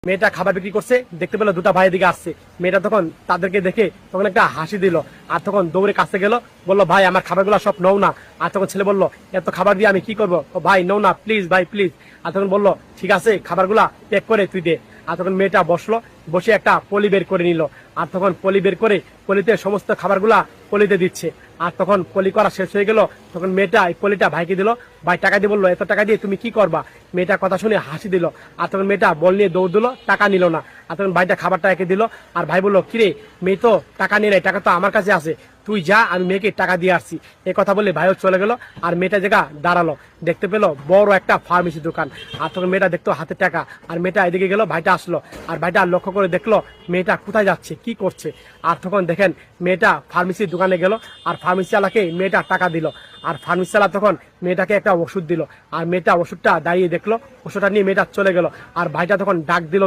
মেয়েটা খাবার বিক্রি করছে, দেখতে পেলো দুটা ভাই দিকে আসছে। মেয়েটা তখন তাদেরকে দেখে তখন একটা হাসি দিল, আর তখন দৌড়ে কাছে গেল, বললো ভাই আমার খাবারগুলো সব নাও না। আর তখন ছেলে বললো এত খাবার দিয়ে আমি কি করবো, ও ভাই নাও না প্লিজ ভাই প্লিজ। আর তখন বললো ঠিক আছে খাবারগুলা প্যাক করে তুই দে। আর তখন মেয়েটা বসলো, বসে একটা পলি বের করে নিল। আর তখন পলি বের করে পলিতে সমস্ত খাবারগুলা পলিতে দিচ্ছে। আর তখন পলি করা শেষ হয়ে গেল, তখন মেয়েটা এই পলিটা ভাইকে দিল। ভাই টাকা দিয়ে বললো এত টাকা দিয়ে তুমি কি করবা। মেয়েটা কথা শুনে হাসি দিল। আর তখন মেয়েটা বল নিয়ে দৌড় দিল, টাকা নিল না। আর তখন ভাইটা খাবারটা একে দিল। আর ভাই বললো কিরে মেয়ে তো টাকা নিয়ে নেয়, টাকা তো আমার কাছে আছে, তুই যা আমি মেয়েকে টাকা দিয়ে আসছি। এই কথা বলে ভাইও চলে গেল। আর মেয়েটা জায়গা দাঁড়ালো, দেখতে পেলো বড় একটা ফার্মেসি দোকান। আর তখন মেয়েটা দেখতো হাতে টাকা। আর মেয়েটা এদিকে গেল, ভাইটা আসলো। আর ভাইটা লক্ষ্য করে দেখলো মেয়েটা কোথায় যাচ্ছে, কি করছে। আর তখন দেখেন মেয়েটা ফার্মেসির দোকানে গেল, আর ফার্মেসি ওয়ালাকে মেয়েটা টাকা দিল। আর ফার্মেসি ওয়ালা তখন মেয়েটাকে একটা ওষুধ দিল। আর মেয়েটা ওষুধটা দাঁড়িয়ে দেখলো, ওষুধটা নিয়ে মেয়েটা চলে গেল। আর ভাইটা তখন ডাক দিল